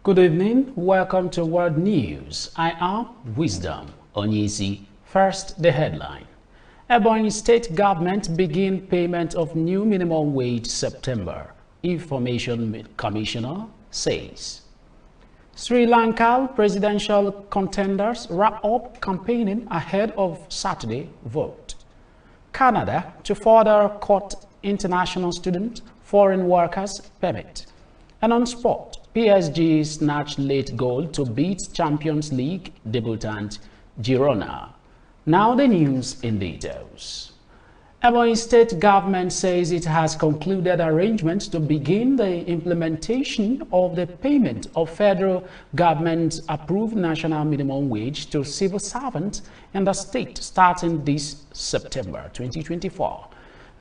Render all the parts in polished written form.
Good evening, welcome to World News. I am Wisdom Onyisi. First, the headline. Ebonyi State Government begin payment of new minimum wage September, Information Commissioner says. Sri Lanka presidential contenders wrap up campaigning ahead of Saturday vote. Canada to further cut international student foreign workers permit. And on sport, PSG snatched late goal to beat Champions League debutant Girona. Now the news in details. Ebonyi State Government says it has concluded arrangements to begin the implementation of the payment of federal government-approved national minimum wage to civil servants in the state starting this September 2024.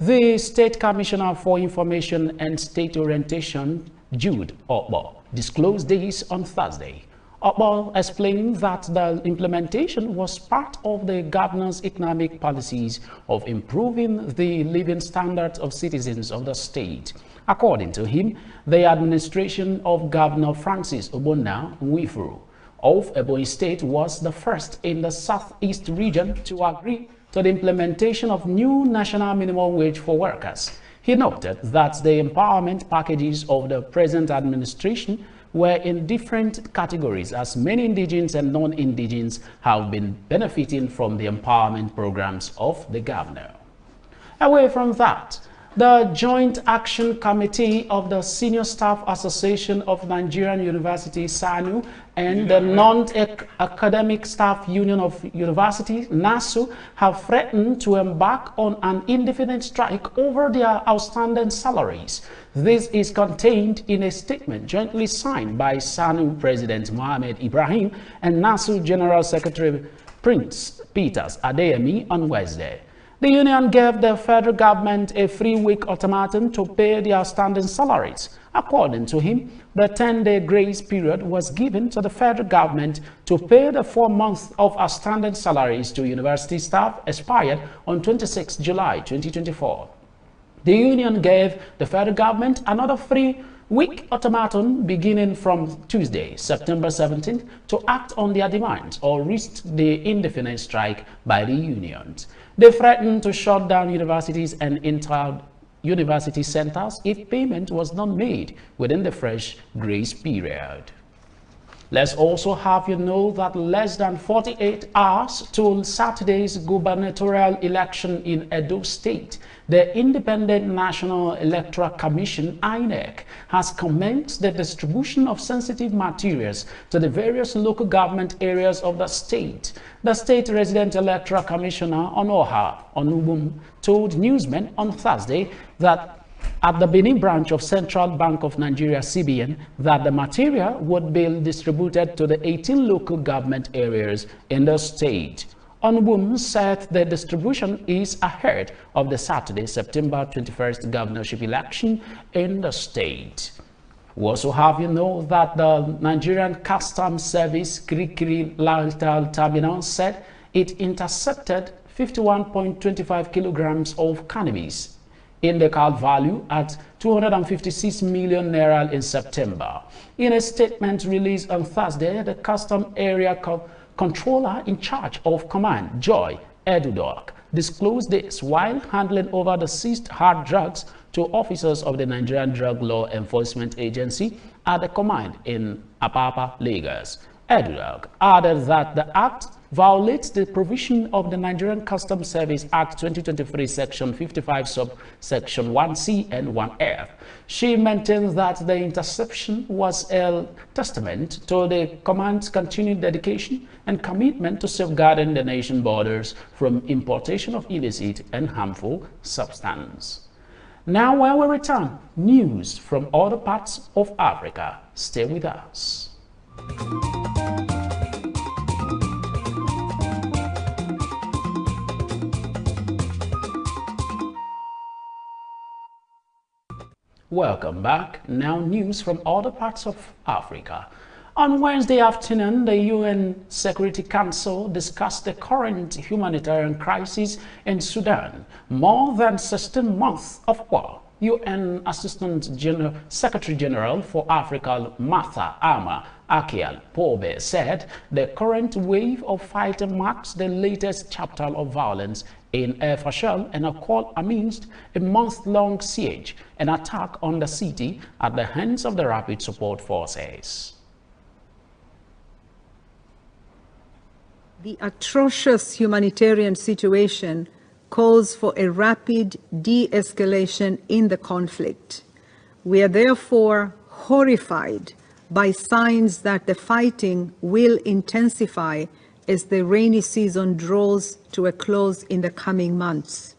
The State Commissioner for Information and State Orientation, Jude Okbo, disclosed this on Thursday. Okbo explained that the implementation was part of the governor's economic policies of improving the living standards of citizens of the state. According to him, the administration of Governor Francis Obonna Nwifuru of Ebonyi State was the first in the southeast region to agree to the implementation of new national minimum wage for workers. He noted that the empowerment packages of the present administration were in different categories, as many indigenous and non-indigenous have been benefiting from the empowerment programs of the governor. Away from that, the Joint Action Committee of the Senior Staff Association of Nigerian Universities, SANU, and the Non-Academic Staff Union of Universities, NASU, have threatened to embark on an indefinite strike over their outstanding salaries. This is contained in a statement jointly signed by SANU President Mohammed Ibrahim and NASU General Secretary Prince Peters Adeyemi on Wednesday. The union gave the federal government a 3-week ultimatum to pay the outstanding salaries. According to him, the 10-day grace period was given to the federal government to pay the 4 months of outstanding salaries to university staff expired on 26 July 2024. The union gave the federal government another 3-week ultimatum beginning from Tuesday, September 17th, to act on their demands or risk the indefinite strike by the unions. They threatened to shut down universities and inter-university centers if payment was not made within the fresh grace period. Let's also have you know that less than 48 hours to Saturday's gubernatorial election in Edo State, the Independent National Electoral Commission, INEC, has commenced the distribution of sensitive materials to the various local government areas of the state. The State Resident Electoral Commissioner, Onoha Onubum, told newsmen on Thursday that at the Benin branch of Central Bank of Nigeria, CBN, that the material would be distributed to the 18 local government areas in the state. Onubum said the distribution is ahead of the Saturday, September 21st governorship election in the state. We also have you know that the Nigerian Customs Service Kirikiri Laltal Terminal said it intercepted 51.25 kilograms of cannabis, indical value at 256 million naira in September. In a statement released on Thursday, the Custom Area Controller in charge of command, Joy Edudok, disclosed this while handing over the seized hard drugs to officers of the Nigerian Drug Law Enforcement Agency at the command in Apapa, Lagos. Edudok added that the act violates the provision of the Nigerian Customs Service Act 2023, Section 55, Subsection 1C and 1F. She maintains that the interception was a testament to the command's continued dedication and commitment to safeguarding the nation's borders from importation of illicit and harmful substance. Now, when we return, news from other parts of Africa. Stay with us. Welcome back. Now news from other parts of Africa. On Wednesday afternoon, the UN Security Council discussed the current humanitarian crisis in Sudan. More than 16 months of war UN Assistant Secretary General for Africa, Martha Ama Akeal Pobe, said the current wave of fighting marks the latest chapter of violence in El Fasher and occurred amidst a month-long siege and attack on the city at the hands of the Rapid Support Forces. The atrocious humanitarian situation calls for a rapid de-escalation in the conflict. We are therefore horrified by signs that the fighting will intensify as the rainy season draws to a close in the coming months.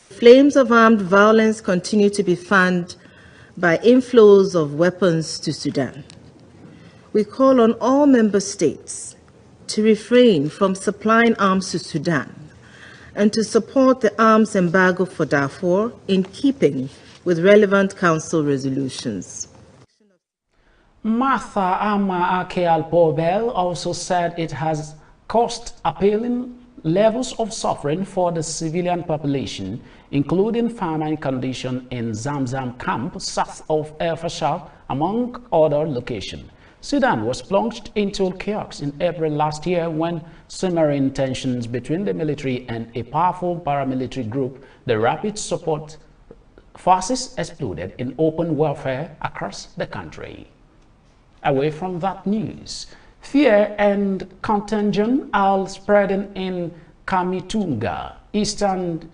Flames of armed violence continue to be fanned by inflows of weapons to Sudan. We call on all member states to refrain from supplying arms to Sudan and to support the arms embargo for Darfur in keeping with relevant Council resolutions. Martha Ama Akeal Pobel also said it has caused appalling levels of suffering for the civilian population, including famine conditions in Zamzam camp south of El Fasher, among other locations. Sudan was plunged into chaos in April last year when simmering tensions between the military and a powerful paramilitary group, the Rapid Support Forces, exploded in open warfare across the country. Away from that news, fear and contagion are spreading in Kamitunga, eastern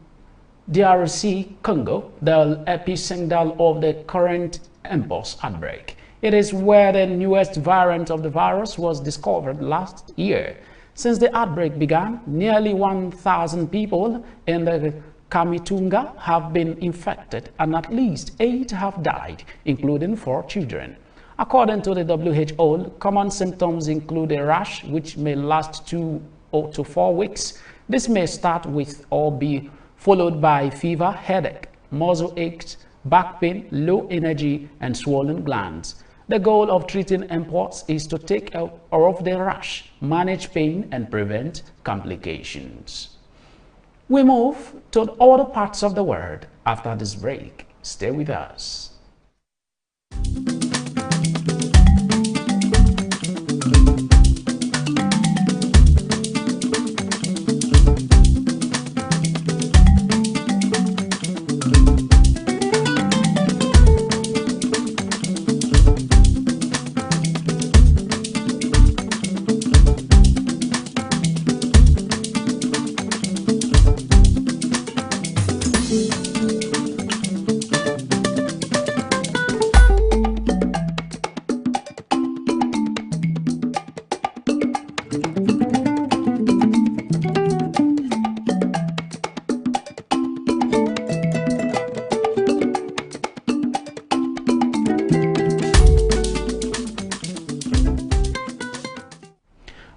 DRC Congo, the epicenter of the current Mpox outbreak. It is where the newest variant of the virus was discovered last year. Since the outbreak began, nearly 1,000 people in the Kamitunga have been infected and at least 8 have died, including 4 children. According to the WHO, common symptoms include a rash which may last 2 to 4 weeks. This may start with or be followed by fever, headache, muscle aches, back pain, low energy, and swollen glands. The goal of treating Mpox is to take care of the rash, manage pain, and prevent complications. We move to other parts of the world after this break. Stay with us.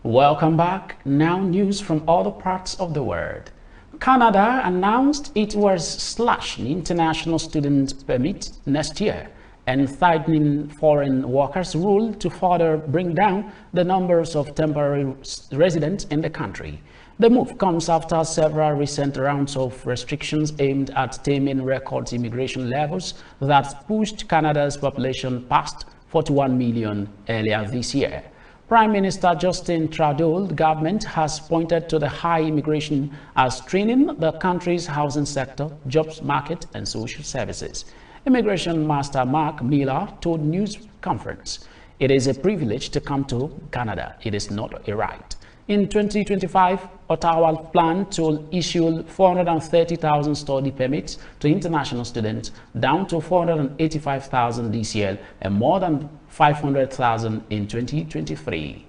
Welcome back. Now news from other parts of the world. Canada announced it was slashing international student permit next year and tightening foreign workers' rule to further bring down the numbers of temporary residents in the country. The move comes after several recent rounds of restrictions aimed at taming record immigration levels that pushed Canada's population past 41 million earlier this year. Prime Minister Justin Trudeau's government has pointed to the high immigration as straining the country's housing sector, jobs market, and social services. Immigration Master Mark Miller told news conference, "It is a privilege to come to Canada. It is not a right." In 2025, Ottawa planned to issue 430,000 study permits to international students, down to 485,000 this year and more than 500,000 in 2023.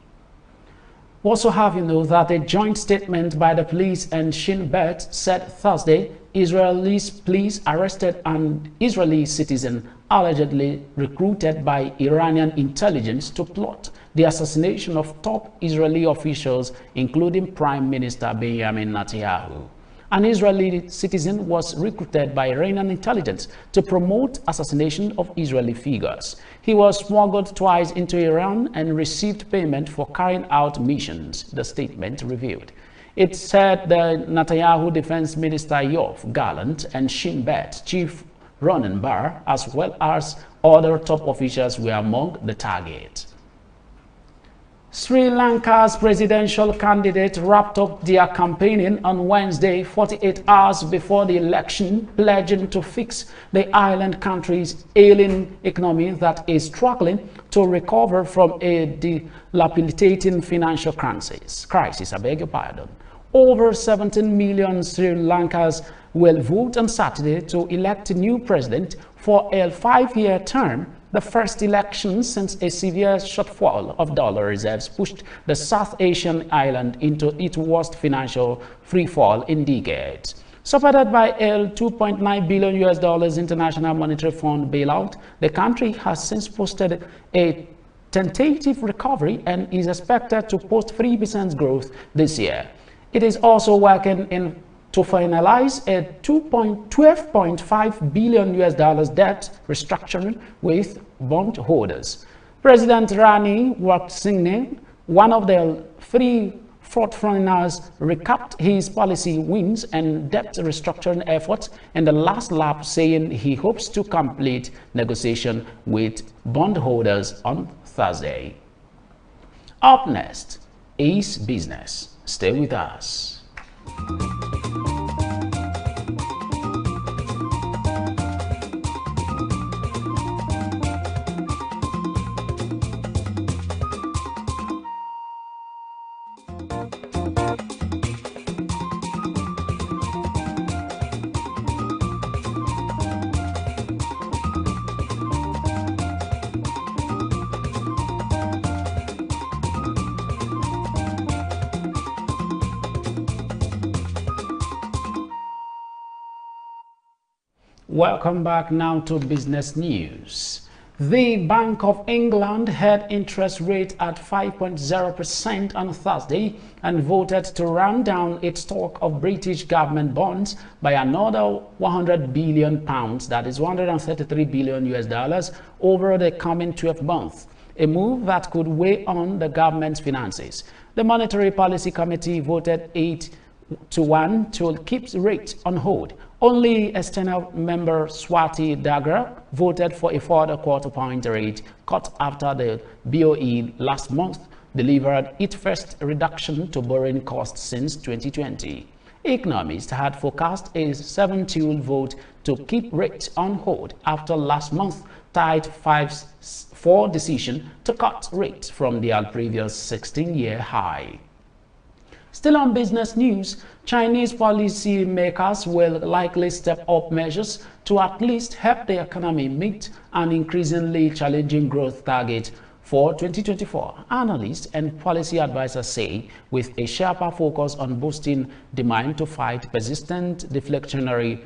Also have you know that a joint statement by the police and Shin Bet said Thursday Israeli police arrested an Israeli citizen allegedly recruited by Iranian intelligence to plot the assassination of top Israeli officials, including Prime Minister Benjamin Netanyahu. An Israeli citizen was recruited by Iranian intelligence to promote assassination of Israeli figures. He was smuggled twice into Iran and received payment for carrying out missions, the statement revealed. It said the Netanyahu Defense Minister Yoav Gallant and Shin Bet Chief running bar, as well as other top officials were among the target. Sri Lanka's presidential candidate wrapped up their campaigning on Wednesday, 48 hours before the election, pledging to fix the island country's ailing economy that is struggling to recover from a dilapidating financial crisis. Over 17 million Sri Lankans will vote on Saturday to elect a new president for a 5-year term, the first election since a severe shortfall of dollar reserves pushed the South Asian island into its worst financial freefall in decades. Supported by a $2.9 billion International Monetary Fund bailout, the country has since posted a tentative recovery and is expected to post 3% growth this year. It is also working to finalize a $12.5 billion debt restructuring with bondholders. President Rani Wardsinghani, one of the three frontrunners, recapped his policy wins and debt restructuring efforts in the last lap, saying he hopes to complete negotiation with bondholders on Thursday. Up next is business. Stay with us. Welcome back now to business news. The Bank of England had interest rate at 5.0% on Thursday and voted to run down its stock of British government bonds by another £100 billion, that is $133 billion over the coming 12 months, a move that could weigh on the government's finances. The Monetary Policy Committee voted 8-1 to keep rates on hold. Only external member Swati Dagra voted for a further quarter-point rate cut after the BOE last month delivered its first reduction to borrowing costs since 2020. Economists had forecast a 7-2 vote to keep rates on hold after last month's tight 5-4 decision to cut rates from their previous 16-year high. Still on business news, Chinese policymakers will likely step up measures to at least help the economy meet an increasingly challenging growth target for 2024. Analysts and policy advisors say, with a sharper focus on boosting demand to fight persistent deflationary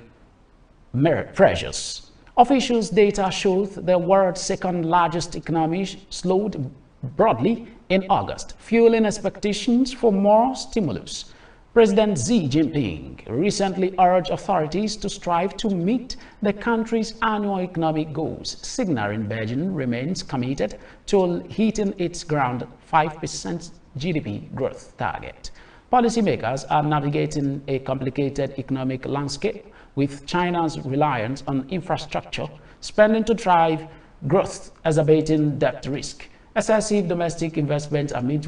pressures. Officials' data shows the world's second largest economy slowed broadly in August, fueling expectations for more stimulus. President Xi Jinping recently urged authorities to strive to meet the country's annual economic goals, signaling Beijing remains committed to hitting its ground 5% GDP growth target. Policymakers are navigating a complicated economic landscape, with China's reliance on infrastructure spending to drive growth, exacerbating debt risk. Excessive domestic investment amid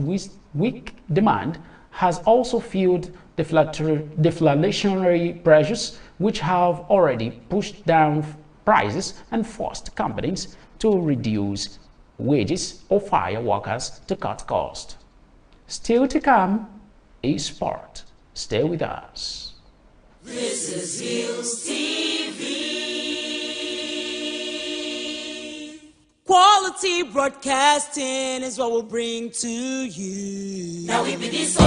weak demand has also fueled deflationary pressures, which have already pushed down prices and forced companies to reduce wages or fire workers to cut costs. Still to come is sport. Stay with us. This is Hillstv. Quality broadcasting is what we'll bring to you. Now we be this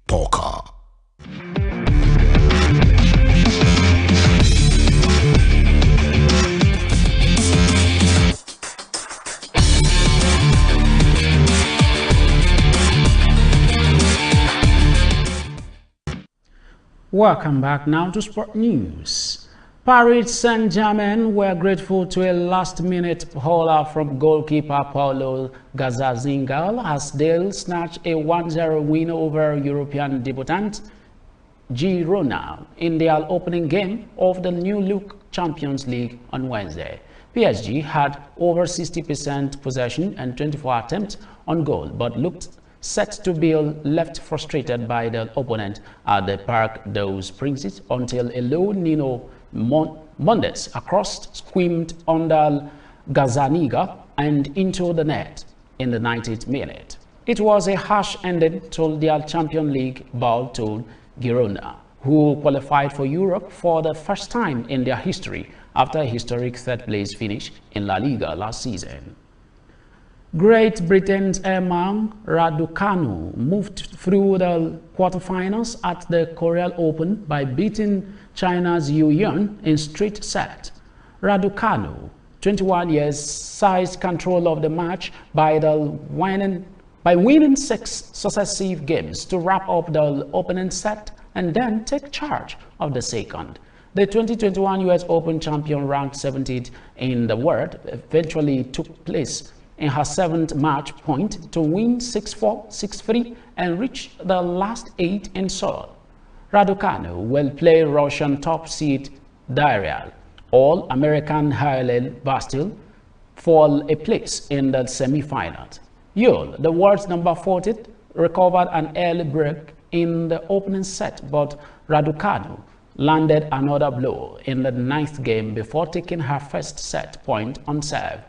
Polka. Welcome back now to Sport News. Paris Saint-Germain were grateful to a last-minute hauler from goalkeeper Paulo Gazzaniga as they snatched a 1-0 win over European debutant Girona in their opening game of the new look Champions League on Wednesday. PSG had over 60% possession and 24 attempts on goal, but looked set to be left frustrated by the opponent at the Parc des Princes until a low Nino Mondes across skimmed under Gazzaniga and into the net in the 90th minute. It was a harsh ending to their Champions League bout to Girona, who qualified for Europe for the first time in their history after a historic third-place finish in La Liga last season. Great Britain's Emma Raducanu moved through the quarterfinals at the Korea Open by beating China's Yu Yun in straight set. Raducanu, 21 years, seized control of the match by winning 6 successive games to wrap up the opening set and then take charge of the second. The 2021 US Open champion, ranked 17th in the world, eventually took place in her 7th match point to win 6-4, 6-3 and reach the last 8 in Seoul. Raducanu will play Russian top seed Daryl All-American Hailey Bastille for a place in the semi-finals. Yul, the world's number 40, recovered an early break in the opening set, but Raducanu landed another blow in the 9th game before taking her first set point on serve.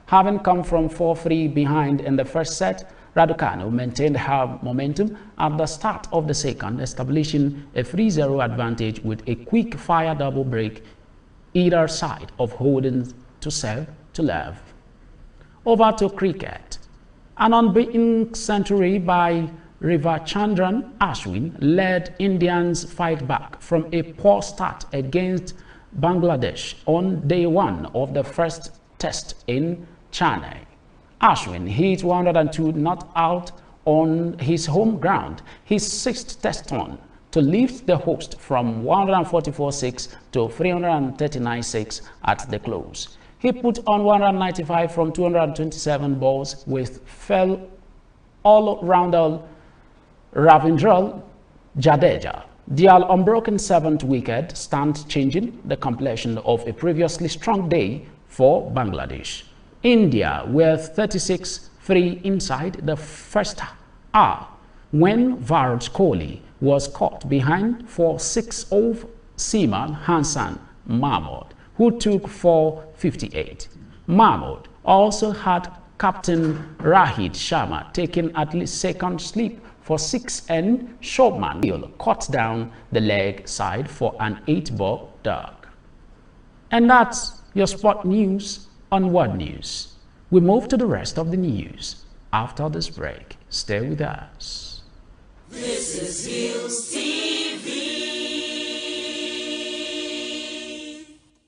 Having come from 4-3 behind in the first set, Raducanu maintained her momentum at the start of the second, establishing a 3-0 advantage with a quick-fire double break either side of holding to serve to love. Over to cricket. An unbeaten century by Ravichandran Ashwin led Indians' fight back from a poor start against Bangladesh on day 1 of the first test in Chennai. Ashwin hit 102 not out on his home ground, his 6th test on, to lift the host from 144-6 to 339-6 at the close. He put on 195 from 227 balls with fell all-rounder Ravindra Jadeja. Their unbroken 7th wicket stand changing the complexion of a previously strong day for Bangladesh. India were 36-3 inside the first hour when Virat Kohli was caught behind for 6 of Seaman Hassan Mahmood, who took for 58. Mahmood also had captain Rohit Sharma taking at least second slip for 6 and Shobman Gill cut down the leg side for an 8-ball dog. And that's your sport news on World News. We move to the rest of the news after this break. Stay with us. This is Hillstv.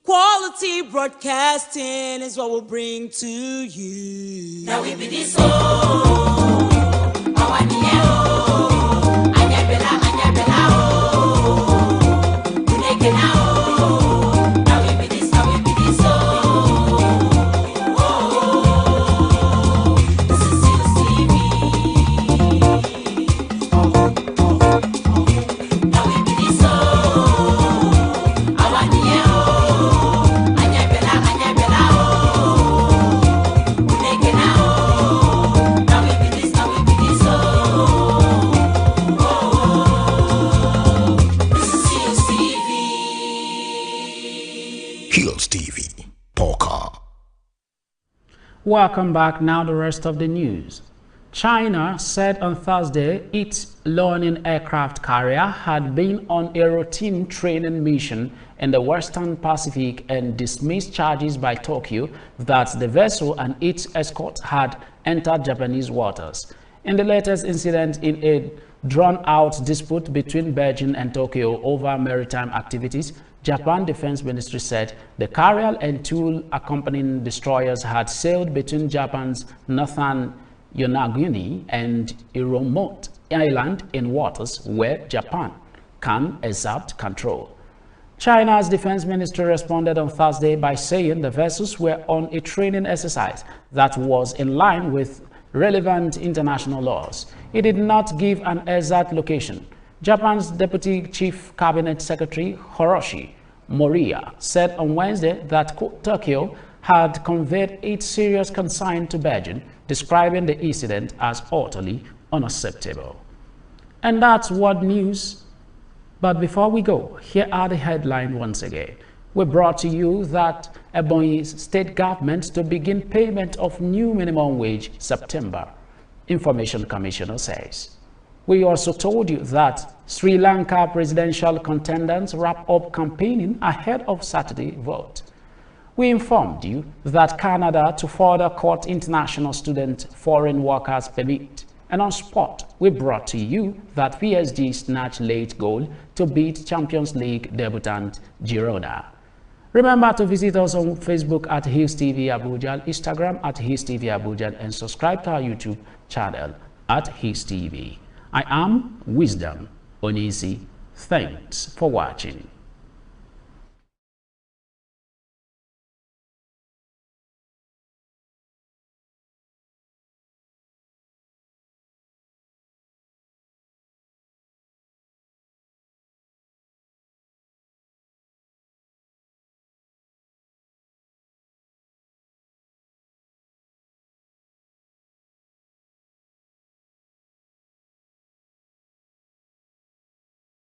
Quality broadcasting is what we'll bring to you. Now we be this Hillstv, Polka. Welcome back. Now the rest of the news. China said on Thursday its Liaoning aircraft carrier had been on a routine training mission in the Western Pacific and dismissed charges by Tokyo that the vessel and its escort had entered Japanese waters. In the latest incident in a drawn-out dispute between Beijing and Tokyo over maritime activities, Japan Defense Ministry said the carrier and two accompanying destroyers had sailed between Japan's northern Yonaguni and a remote island in waters where Japan can exert control. China's defense ministry responded on Thursday by saying the vessels were on a training exercise that was in line with relevant international laws. It did not give an exact location. Japan's Deputy Chief Cabinet Secretary Hiroshi Moriya said on Wednesday that Tokyo had conveyed its serious concern to Beijing, describing the incident as utterly unacceptable. And that's what news. But before we go, here are the headlines once again. We brought to you that Ebonyi state government to begin payment of new minimum wage September, Information Commissioner says. We also told you that Sri Lanka presidential contenders wrap up campaigning ahead of Saturday vote. We informed you that Canada to further cut international student foreign workers permit. And on sport, we brought to you that PSG snatched late goal to beat Champions League debutant Girona. Remember to visit us on Facebook at Hillstv Abuja, Instagram at Hillstv Abuja, and subscribe to our YouTube channel at Hillstv. I am Wisdom Onisi. Thanks for watching.